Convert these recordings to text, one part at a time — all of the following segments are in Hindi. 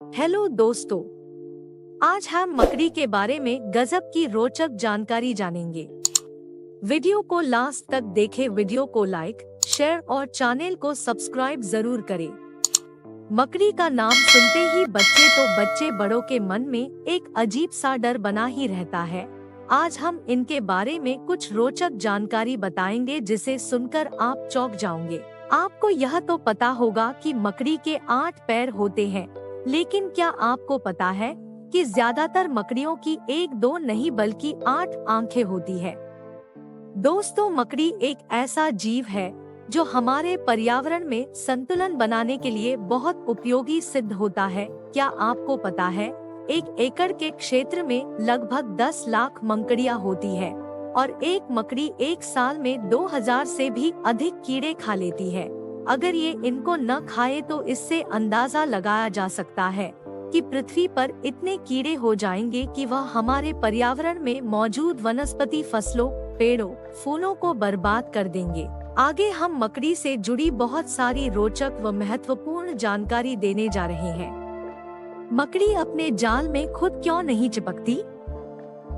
हेलो दोस्तों, आज हम मकड़ी के बारे में गजब की रोचक जानकारी जानेंगे। वीडियो को लास्ट तक देखें। वीडियो को लाइक, शेयर और चैनल को सब्सक्राइब जरूर करें। मकड़ी का नाम सुनते ही बच्चे बड़ों के मन में एक अजीब सा डर बना ही रहता है। आज हम इनके बारे में कुछ रोचक जानकारी बताएंगे जिसे सुनकर आप चौंक जाओगे। आपको यह तो पता होगा कि मकड़ी के 8 पैर होते हैं, लेकिन क्या आपको पता है कि ज्यादातर मकड़ियों की 1-2 नहीं बल्कि 8 आंखें होती है। दोस्तों, मकड़ी एक ऐसा जीव है जो हमारे पर्यावरण में संतुलन बनाने के लिए बहुत उपयोगी सिद्ध होता है। क्या आपको पता है 1 एकड़ के क्षेत्र में लगभग 10 लाख मकड़ियाँ होती है और एक मकड़ी एक साल में 2000 से भी अधिक कीड़े खा लेती है। अगर ये इनको न खाए तो इससे अंदाजा लगाया जा सकता है कि पृथ्वी पर इतने कीड़े हो जाएंगे कि वह हमारे पर्यावरण में मौजूद वनस्पति फसलों, पेड़ों, फूलों को बर्बाद कर देंगे। आगे हम मकड़ी से जुड़ी बहुत सारी रोचक व महत्वपूर्ण जानकारी देने जा रहे हैं। मकड़ी अपने जाल में खुद क्यों नहीं चिपकती?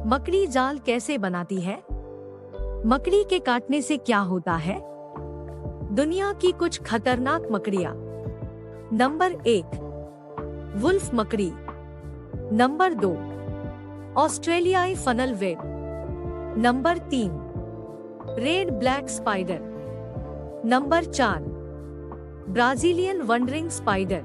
मकड़ी जाल कैसे बनाती है? मकड़ी के काटने से क्या होता है? दुनिया की कुछ खतरनाक मकड़ियाँ। नंबर 1, वुल्फ मकड़ी। नंबर 2, ऑस्ट्रेलियाई funnel web. Number 3, red black spider. Number 4, Brazilian wondering spider.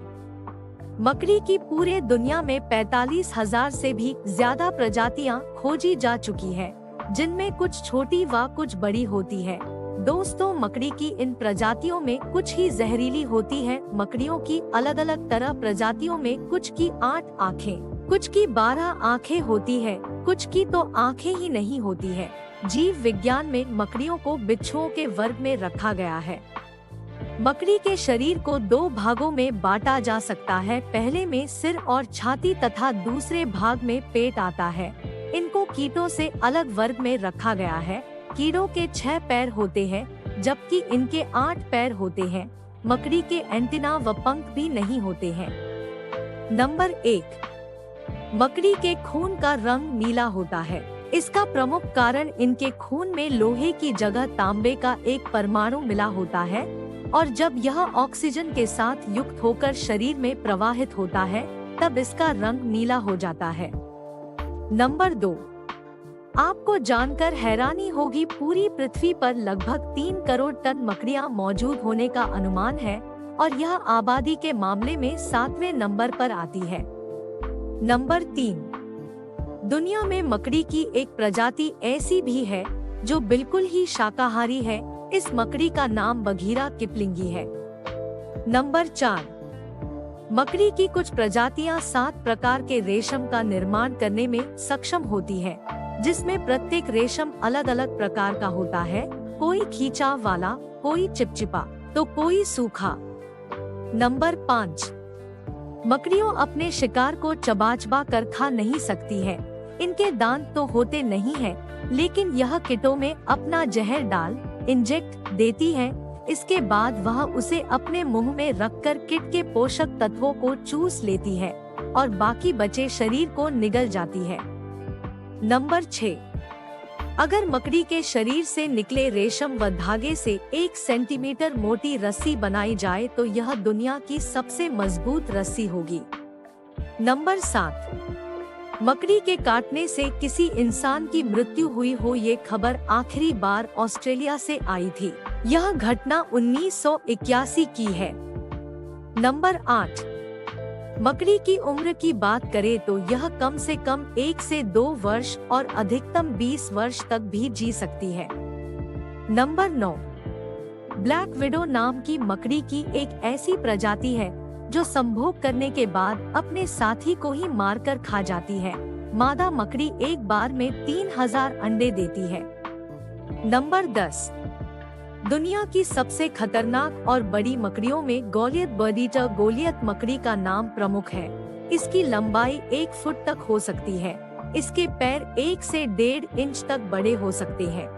मकड़ी की पूरे दुनिया में 45,000 से भी ज्यादा प्रजातियां खोजी जा चुकी है, जिनमें कुछ छोटी व कुछ बड़ी होती है। दोस्तों, मकड़ी की इन प्रजातियों में कुछ ही जहरीली होती है। मकड़ियों की अलग अलग तरह प्रजातियों में कुछ की 8 आँखें, कुछ की 12 आँखें होती है, कुछ की तो आँखें ही नहीं होती है। जीव विज्ञान में मकड़ियों को बिच्छुओं के वर्ग में रखा गया है। मकड़ी के शरीर को 2 भागों में बांटा जा सकता है। पहले में सिर और छाती तथा दूसरे भाग में पेट आता है। इनको कीटों से अलग वर्ग में रखा गया है। कीड़ों के 6 पैर होते हैं, जबकि इनके 8 पैर होते हैं। मकड़ी के एंटीना व पंख भी नहीं होते हैं। नंबर 1, मकड़ी के खून का रंग नीला होता है। इसका प्रमुख कारण इनके खून में लोहे की जगह तांबे का एक परमाणु मिला होता है और जब यह ऑक्सीजन के साथ युक्त होकर शरीर में प्रवाहित होता है तब इसका रंग नीला हो जाता है। नंबर 2, आपको जानकर हैरानी होगी, पूरी पृथ्वी पर लगभग 3 करोड़ टन मकड़ियां मौजूद होने का अनुमान है और यह आबादी के मामले में 7वें नंबर पर आती है। नंबर 3, दुनिया में मकड़ी की एक प्रजाति ऐसी भी है जो बिल्कुल ही शाकाहारी है। इस मकड़ी का नाम बघीरा किपलिंगी है। नंबर 4, मकड़ी की कुछ प्रजातियां 7 प्रकार के रेशम का निर्माण करने में सक्षम होती है, जिसमें प्रत्येक रेशम अलग अलग प्रकार का होता है। कोई खींचाव वाला, कोई चिपचिपा तो कोई सूखा। नंबर 5, मकड़ियों अपने शिकार को चबा कर खा नहीं सकती है। इनके दांत तो होते नहीं हैं, लेकिन यह कीटों में अपना जहर डाल इंजेक्ट देती है। इसके बाद वह उसे अपने मुंह में रखकर कीट के पोषक तत्वों को चूस लेती है और बाकी बचे शरीर को निगल जाती है। नंबर 6, अगर मकड़ी के शरीर से निकले रेशम व धागे से 1 सेंटीमीटर मोटी रस्सी बनाई जाए तो यह दुनिया की सबसे मजबूत रस्सी होगी। नंबर 7, मकड़ी के काटने से किसी इंसान की मृत्यु हुई हो, ये खबर आखिरी बार ऑस्ट्रेलिया से आई थी। यह घटना 1981 की है। नंबर 8, मकड़ी की उम्र की बात करें तो यह कम से कम 1 से 2 वर्ष और अधिकतम 20 वर्ष तक भी जी सकती है। नंबर 9, ब्लैक विडो नाम की मकड़ी की एक ऐसी प्रजाति है जो संभोग करने के बाद अपने साथी को ही मारकर खा जाती है। मादा मकड़ी एक बार में 3000 अंडे देती है। नंबर 10, दुनिया की सबसे खतरनाक और बड़ी मकड़ियों में गोलियत बर्डीटर गोलियत मकड़ी का नाम प्रमुख है। इसकी लंबाई 1 फुट तक हो सकती है। इसके पैर 1 से 1.5 इंच तक बड़े हो सकते हैं।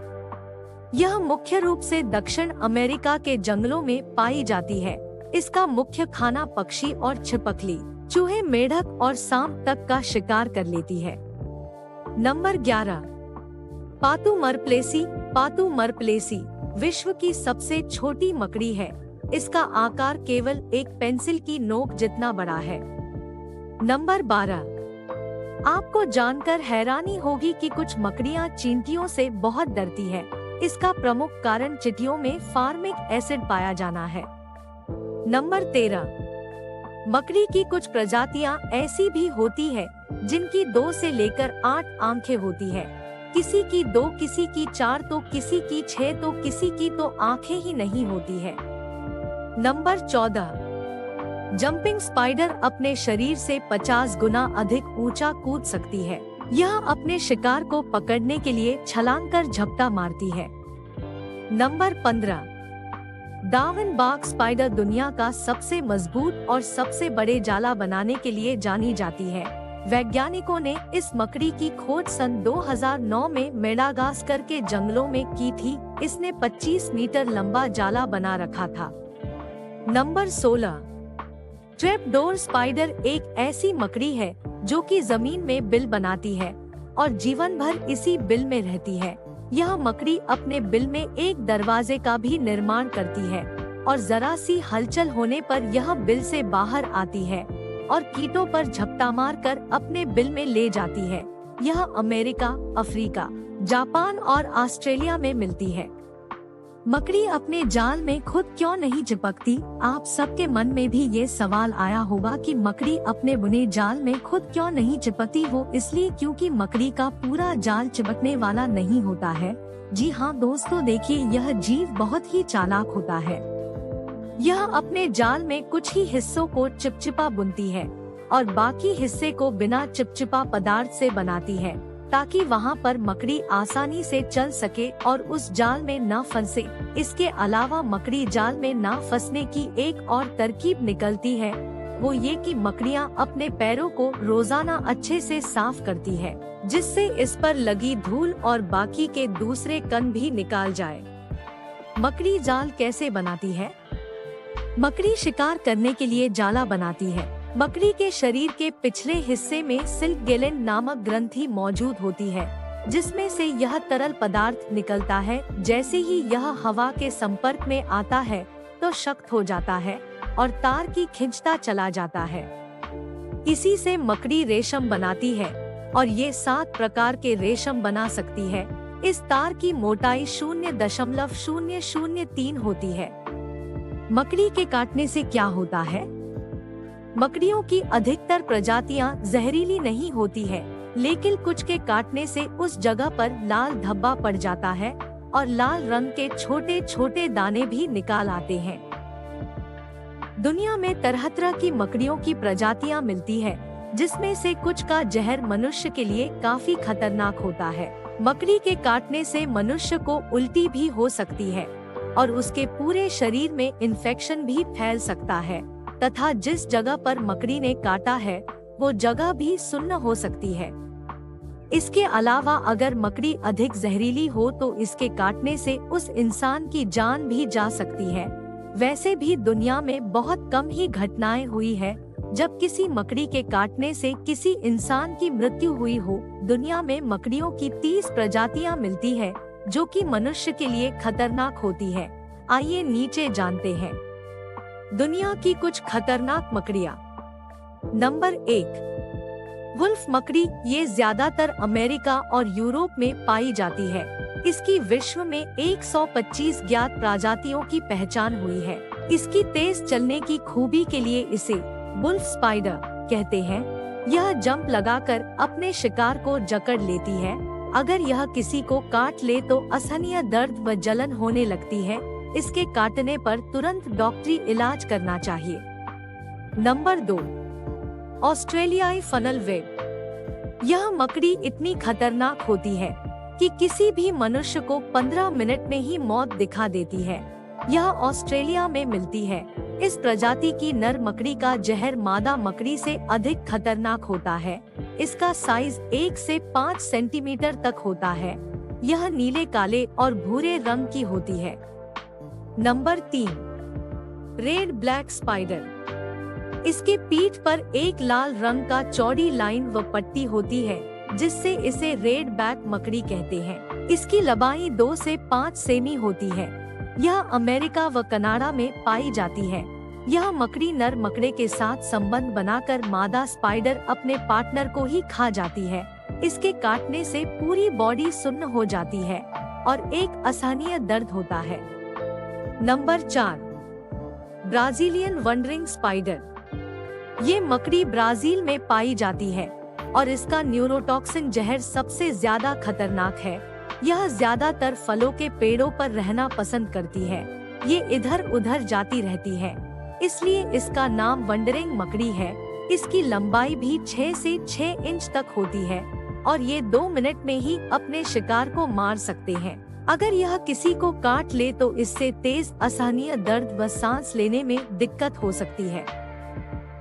यह मुख्य रूप से दक्षिण अमेरिका के जंगलों में पाई जाती है। इसका मुख्य खाना पक्षी और छिपकली, चूहे, मेढक और सांप तक का शिकार कर लेती है। नंबर 11, पातू मरप्लेसी। पातू मरप्लेसी विश्व की सबसे छोटी मकड़ी है। इसका आकार केवल एक पेंसिल की नोक जितना बड़ा है। नंबर 12, आपको जानकर हैरानी होगी कि कुछ मकड़ियां चींटियों से बहुत डरती है। इसका प्रमुख कारण चींटियों में फार्मिक एसिड पाया जाना है। नंबर 13, मकड़ी की कुछ प्रजातियां ऐसी भी होती है जिनकी 2 से लेकर 8 आंखें होती है। किसी की 2, किसी की 4 तो किसी की 6 तो किसी की तो आंखें ही नहीं होती है। नंबर 14, जंपिंग स्पाइडर अपने शरीर से 50 गुना अधिक ऊंचा कूद सकती है। यह अपने शिकार को पकड़ने के लिए छलांग कर झपटा मारती है। नंबर 15, डार्विन बाग स्पाइडर दुनिया का सबसे मजबूत और सबसे बड़े जाला बनाने के लिए जानी जाती है। वैज्ञानिकों ने इस मकड़ी की खोज सन 2009 में मेडागास्कर के जंगलों में की थी। इसने 25 मीटर लंबा जाला बना रखा था। नंबर 16, ट्रैपडोर स्पाइडर एक ऐसी मकड़ी है जो कि जमीन में बिल बनाती है और जीवन भर इसी बिल में रहती है। यह मकड़ी अपने बिल में एक दरवाजे का भी निर्माण करती है और जरा सी हलचल होने पर यह बिल से बाहर आती है और कीटों पर झपटा मार कर अपने बिल में ले जाती है। यह अमेरिका, अफ्रीका, जापान और ऑस्ट्रेलिया में मिलती है। मकड़ी अपने जाल में खुद क्यों नहीं चिपकती? आप सबके मन में भी ये सवाल आया होगा कि मकड़ी अपने बुने जाल में खुद क्यों नहीं चिपकती। वो इसलिए क्योंकि मकड़ी का पूरा जाल चिपकने वाला नहीं होता है। जी हाँ दोस्तों, देखिए यह जीव बहुत ही चालाक होता है। यह अपने जाल में कुछ ही हिस्सों को चिपचिपा बुनती है और बाकी हिस्से को बिना चिपचिपा पदार्थ से बनाती है ताकि वहां पर मकड़ी आसानी से चल सके और उस जाल में न फंसे। इसके अलावा मकड़ी जाल में न फंसने की एक और तरकीब निकलती है, वो ये कि मकड़ियां अपने पैरों को रोजाना अच्छे से साफ करती है जिससे इस पर लगी धूल और बाकी के दूसरे कण भी निकाल जाए। मकड़ी जाल कैसे बनाती है? मकड़ी शिकार करने के लिए जाला बनाती है। मकड़ी के शरीर के पिछले हिस्से में सिल्क गेलन नामक ग्रंथि मौजूद होती है जिसमें से यह तरल पदार्थ निकलता है। जैसे ही यह हवा के संपर्क में आता है तो शक्त हो जाता है और तार की खिंचता चला जाता है। इसी से मकड़ी रेशम बनाती है और ये 7 प्रकार के रेशम बना सकती है। इस तार की मोटाई 0.003 होती है। मकड़ी के काटने से क्या होता है? मकड़ियों की अधिकतर प्रजातियां जहरीली नहीं होती है, लेकिन कुछ के काटने से उस जगह पर लाल धब्बा पड़ जाता है और लाल रंग के छोटे छोटे दाने भी निकाल आते हैं। दुनिया में तरह-तरह की मकड़ियों की प्रजातियां मिलती है, जिसमें से कुछ का जहर मनुष्य के लिए काफी खतरनाक होता है। मकड़ी के काटने से मनुष्य को उल्टी भी हो सकती है और उसके पूरे शरीर में इन्फेक्शन भी फैल सकता है तथा जिस जगह पर मकड़ी ने काटा है वो जगह भी सुन्न हो सकती है। इसके अलावा अगर मकड़ी अधिक जहरीली हो तो इसके काटने से उस इंसान की जान भी जा सकती है। वैसे भी दुनिया में बहुत कम ही घटनाएं हुई है जब किसी मकड़ी के काटने से किसी इंसान की मृत्यु हुई हो। दुनिया में मकड़ियों की 30 प्रजातियां मिलती है जो कि मनुष्य के लिए खतरनाक होती है। आइए नीचे जानते हैं दुनिया की कुछ खतरनाक मकड़ियाँ। नंबर 1, वुल्फ मकड़ी। ये ज्यादातर अमेरिका और यूरोप में पाई जाती है। इसकी विश्व में 125 ज्ञात प्रजातियों की पहचान हुई है। इसकी तेज चलने की खूबी के लिए इसे वुल्फ स्पाइडर कहते हैं। यह जंप लगाकर अपने शिकार को जकड़ लेती है। अगर यह किसी को काट ले तो असहनीय दर्द व जलन होने लगती है। इसके काटने पर तुरंत डॉक्टरी इलाज करना चाहिए। नंबर 2, ऑस्ट्रेलियाई फनल वेब। यह मकड़ी इतनी खतरनाक होती है कि किसी भी मनुष्य को 15 मिनट में ही मौत दिखा देती है। यह ऑस्ट्रेलिया में मिलती है। इस प्रजाति की नर मकड़ी का जहर मादा मकड़ी से अधिक खतरनाक होता है। इसका साइज 1 से 5 सेंटीमीटर तक होता है। यह नीले, काले और भूरे रंग की होती है। Number 3, red black spider. इसके पीठ पर एक लाल रंग का चौड़ी लाइन व पट्टी होती है, जिससे इसे रेड बैक मकड़ी कहते हैं। इसकी लंबाई 2 से 5 सेमी होती है। यह अमेरिका व कनाडा में पाई जाती है। यह मकड़ी नर मकड़े के साथ संबंध बनाकर मादा स्पाइडर अपने पार्टनर को ही खा जाती है। इसके काटने से पूरी बॉडी सुन्न हो जाती है और एक असहनीय दर्द होता है। Number 4, Brazilian wondering spider. ये मकड़ी ब्राजील में पाई जाती है और इसका न्यूरोटॉक्सिन जहर सबसे ज्यादा खतरनाक है। यह ज्यादातर फलों के पेड़ों पर रहना पसंद करती है। ये इधर उधर जाती रहती है, इसलिए इसका नाम वंडरिंग मकड़ी है। इसकी लंबाई भी 6 से 6 इंच तक होती है और ये 2 मिनट में ही अपने शिकार को मार सकते हैं। अगर यह किसी को काट ले तो इससे तेज असहनीय दर्द व सांस लेने में दिक्कत हो सकती है।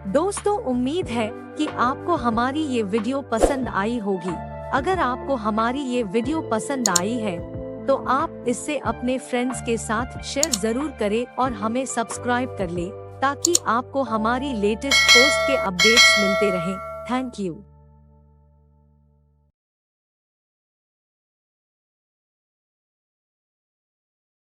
दोस्तों, उम्मीद है कि आपको हमारी ये वीडियो पसंद आई होगी। अगर आपको हमारी ये वीडियो पसंद आई है तो आप इससे अपने फ्रेंड्स के साथ शेयर जरूर करें और हमें सब्सक्राइब कर ले, ताकि आपको हमारी लेटेस्ट पोस्ट के अपडेट्स मिलते रहें। Thank you.